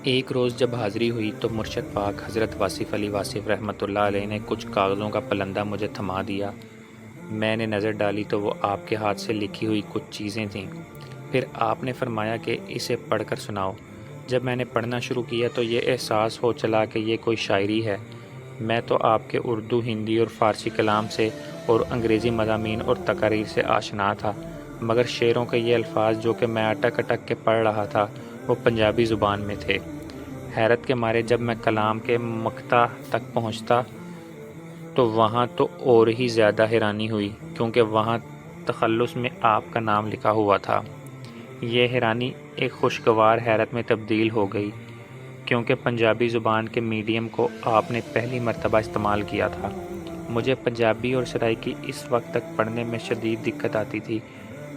ایک روز جب حاضری ہوئی تو مرشد پاک حضرت واصف علی واصف رحمۃ اللہ علیہ نے کچھ کاغذوں کا پلندہ مجھے تھما دیا۔ میں نے نظر ڈالی تو وہ آپ کے ہاتھ سے لکھی ہوئی کچھ چیزیں تھیں۔ پھر آپ نے فرمایا کہ اسے پڑھ کر سناؤ۔ جب میں نے پڑھنا شروع کیا تو یہ احساس ہو چلا کہ یہ کوئی شاعری ہے۔ میں تو آپ کے اردو، ہندی اور فارسی کلام سے اور انگریزی مضامین اور تقاریر سے آشنا تھا، مگر شعروں کے یہ الفاظ جو کہ میں اٹک اٹک کے پڑھ رہا تھا وہ پنجابی زبان میں تھے۔ حیرت کے مارے جب میں کلام کے مقطع تک پہنچتا تو وہاں تو اور ہی زیادہ حیرانی ہوئی، کیونکہ وہاں تخلص میں آپ کا نام لکھا ہوا تھا۔ یہ حیرانی ایک خوشگوار حیرت میں تبدیل ہو گئی، کیونکہ پنجابی زبان کے میڈیم کو آپ نے پہلی مرتبہ استعمال کیا تھا۔ مجھے پنجابی اور سرائیکی اس وقت تک پڑھنے میں شدید دقت آتی تھی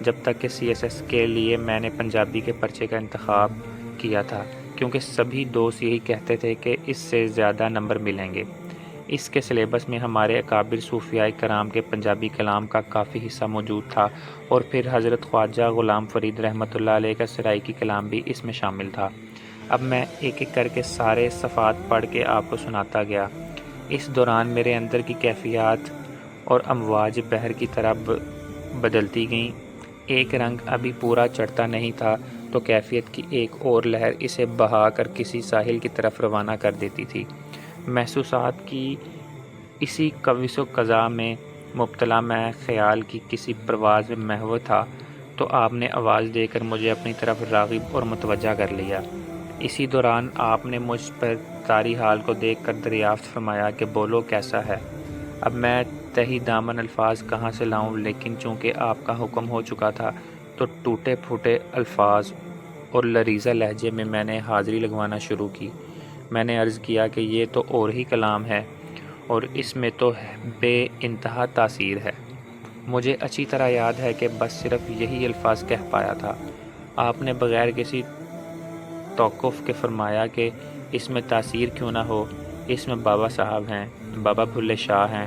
جب تک کہ CSS کے لیے میں نے پنجابی کے پرچے کا انتخاب کیا تھا، کیونکہ سبھی دوست یہی کہتے تھے کہ اس سے زیادہ نمبر ملیں گے۔ اس کے سلیبس میں ہمارے اکابر صوفیاء کرام کے پنجابی کلام کا کافی حصہ موجود تھا، اور پھر حضرت خواجہ غلام فرید رحمۃ اللہ علیہ کا سرائیکی کلام بھی اس میں شامل تھا۔ اب میں ایک ایک کر کے سارے صفحات پڑھ کے آپ کو سناتا گیا۔ اس دوران میرے اندر کی کیفیات اور امواج بحر کی طرح بدلتی گئیں۔ ایک رنگ ابھی پورا چڑھتا نہیں تھا تو کیفیت کی ایک اور لہر اسے بہا کر کسی ساحل کی طرف روانہ کر دیتی تھی۔ محسوسات کی اسی قوس و قزح میں مبتلا میں خیال کی کسی پرواز میں محو تھا تو آپ نے آواز دے کر مجھے اپنی طرف راغب اور متوجہ کر لیا۔ اسی دوران آپ نے مجھ پر طاری حال کو دیکھ کر دریافت فرمایا کہ بولو کیسا ہے۔ اب میں تہی دامن الفاظ کہاں سے لاؤں، لیکن چونکہ آپ کا حکم ہو چکا تھا تو ٹوٹے پھوٹے الفاظ اور لریزہ لہجے میں میں نے حاضری لگوانا شروع کی۔ میں نے عرض کیا کہ یہ تو اور ہی کلام ہے اور اس میں تو بے انتہا تاثیر ہے۔ مجھے اچھی طرح یاد ہے کہ بس صرف یہی الفاظ کہہ پایا تھا۔ آپ نے بغیر کسی توقف کے فرمایا کہ اس میں تاثیر کیوں نہ ہو، اس میں بابا صاحب ہیں، بابا بھلے شاہ ہیں،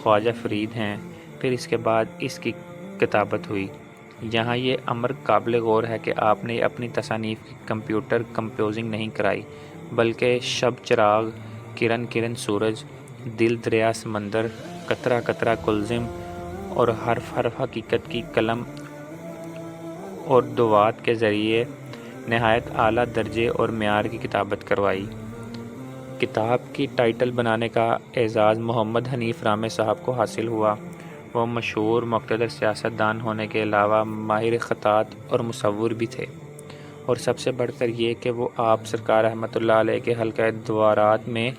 خواجہ فرید ہیں۔ پھر اس کے بعد اس کی کتابت ہوئی۔ یہاں یہ امر قابل غور ہے کہ آپ نے اپنی تصانیف کی کمپیوٹر کمپوزنگ نہیں کرائی، بلکہ شب چراغ، کرن کرن سورج، دل دریا سمندر، قطرہ قطرہ کلزم اور حرف حرف حقیقت کی قلم اور دوات کے ذریعے نہایت اعلیٰ درجے اور معیار کی کتابت کروائی۔ کتاب کی ٹائٹل بنانے کا اعزاز محمد حنیف رامے صاحب کو حاصل ہوا۔ وہ مشہور مقتدر سیاست دان ہونے کے علاوہ ماہر خطاط اور مصور بھی تھے، اور سب سے بڑھ کر یہ کہ وہ آپ سرکار رحمۃ اللہ علیہ کے حلقہ دوارات میں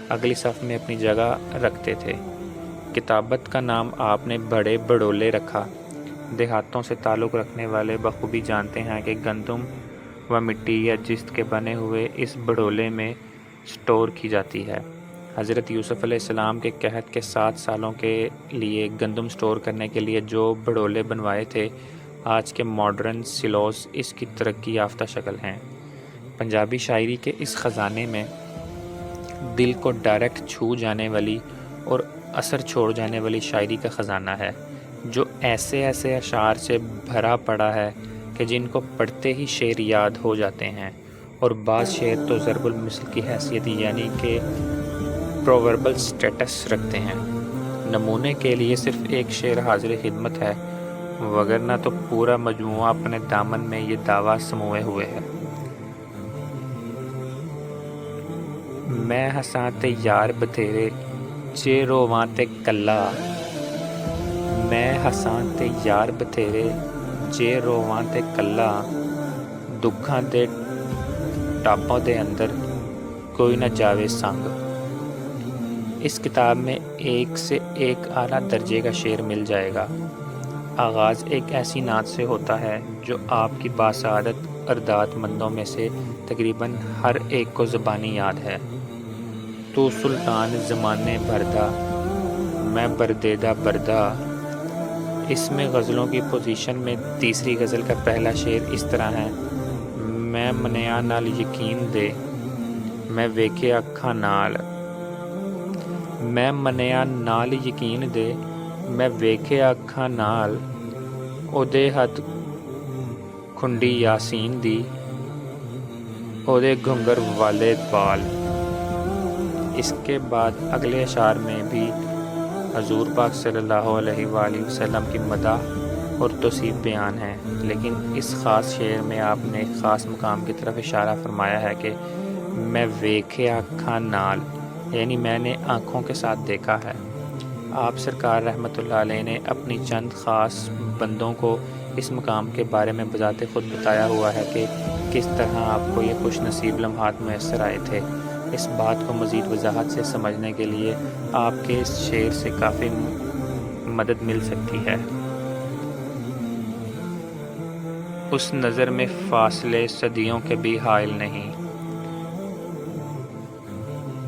اگلی صف میں اپنی جگہ رکھتے تھے۔ کتابت کا نام آپ نے بڑے بڑولے رکھا۔ دیہاتوں سے تعلق رکھنے والے بخوبی جانتے ہیں کہ گندم و مٹی یا جست کے بنے ہوئے اس بڑولے میں سٹور کی جاتی ہے۔ حضرت یوسف علیہ السلام کے قحط کے 7 سالوں کے لیے گندم سٹور کرنے کے لیے جو بڑولے بنوائے تھے، آج کے ماڈرن سیلوز اس کی ترقی یافتہ شکل ہیں۔ پنجابی شاعری کے اس خزانے میں دل کو ڈائریکٹ چھو جانے والی اور اثر چھوڑ جانے والی شاعری کا خزانہ ہے، جو ایسے ایسے اشعار سے بھرا پڑا ہے کہ جن کو پڑھتے ہی شعر یاد ہو جاتے ہیں، اور بعض شعر تو ضرب المثل کی حیثیت یعنی کہ پرووربل سٹیٹس رکھتے ہیں۔ نمونے کے لیے صرف ایک شعر حاضر خدمت ہے، وگرنہ تو پورا مجموعہ اپنے دامن میں یہ دعویٰ سموئے ہوئے ہے۔ میں ہساں تے یار بتھیرے جے روواں تے کلا، میں ہساں تے یار بتھیرے جے روواں تے کلا، دکھاں دے ٹاپوں دے اندر کوئی نہ جاوے سنگ۔ اس کتاب میں ایک سے ایک اعلیٰ درجے کا شعر مل جائے گا۔ آغاز ایک ایسی نعت سے ہوتا ہے جو آپ کی باسعادت ارداد مندوں میں سے تقریباً ہر ایک کو زبانی یاد ہے۔ تو سلطان زمانے بھردا، میں بردیدہ بردا۔ اس میں غزلوں کی پوزیشن میں تیسری غزل کا پہلا شعر اس طرح ہے: میں منیا نال یقین دے، میں ویکھے اکھاں نال، میں منیا نال یقین دے، میں ویکھے اکھاں نال، اودے ہتھ کھنڈی یاسین دی، اودے گھنگر والے بال۔ اس کے بعد اگلے اشعار میں بھی حضور پاک صلی اللہ علیہ وآلہ وسلم کی مدح اور توصیف بیان ہے، لیکن اس خاص شعر میں آپ نے ایک خاص مقام کی طرف اشارہ فرمایا ہے کہ میں ویکھیا اکھاں نال، یعنی میں نے آنکھوں کے ساتھ دیکھا ہے۔ آپ سرکار رحمۃ اللہ علیہ نے اپنی چند خاص بندوں کو اس مقام کے بارے میں بذات خود بتایا ہوا ہے کہ کس طرح آپ کو یہ خوش نصیب لمحات میسر آئے تھے۔ اس بات کو مزید وضاحت سے سمجھنے کے لیے آپ کے اس شعر سے کافی مدد مل سکتی ہے۔ اس نظر میں فاصلے صدیوں کے بھی حائل نہیں۔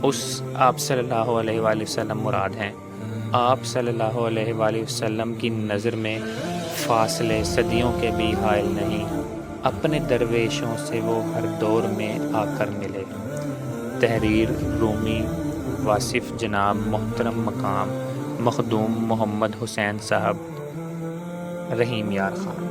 اس آپ صلی اللہ علیہ وآلہ وسلم مراد ہیں۔ آپ صلی اللہ علیہ وآلہ وسلم کی نظر میں فاصلے صدیوں کے بھی حائل نہیں۔ اپنے درویشوں سے وہ ہر دور میں آ کر ملے۔ تحریر رومی واصف جناب محترم مقام مخدوم محمد حسین صاحب رحیم یار خان۔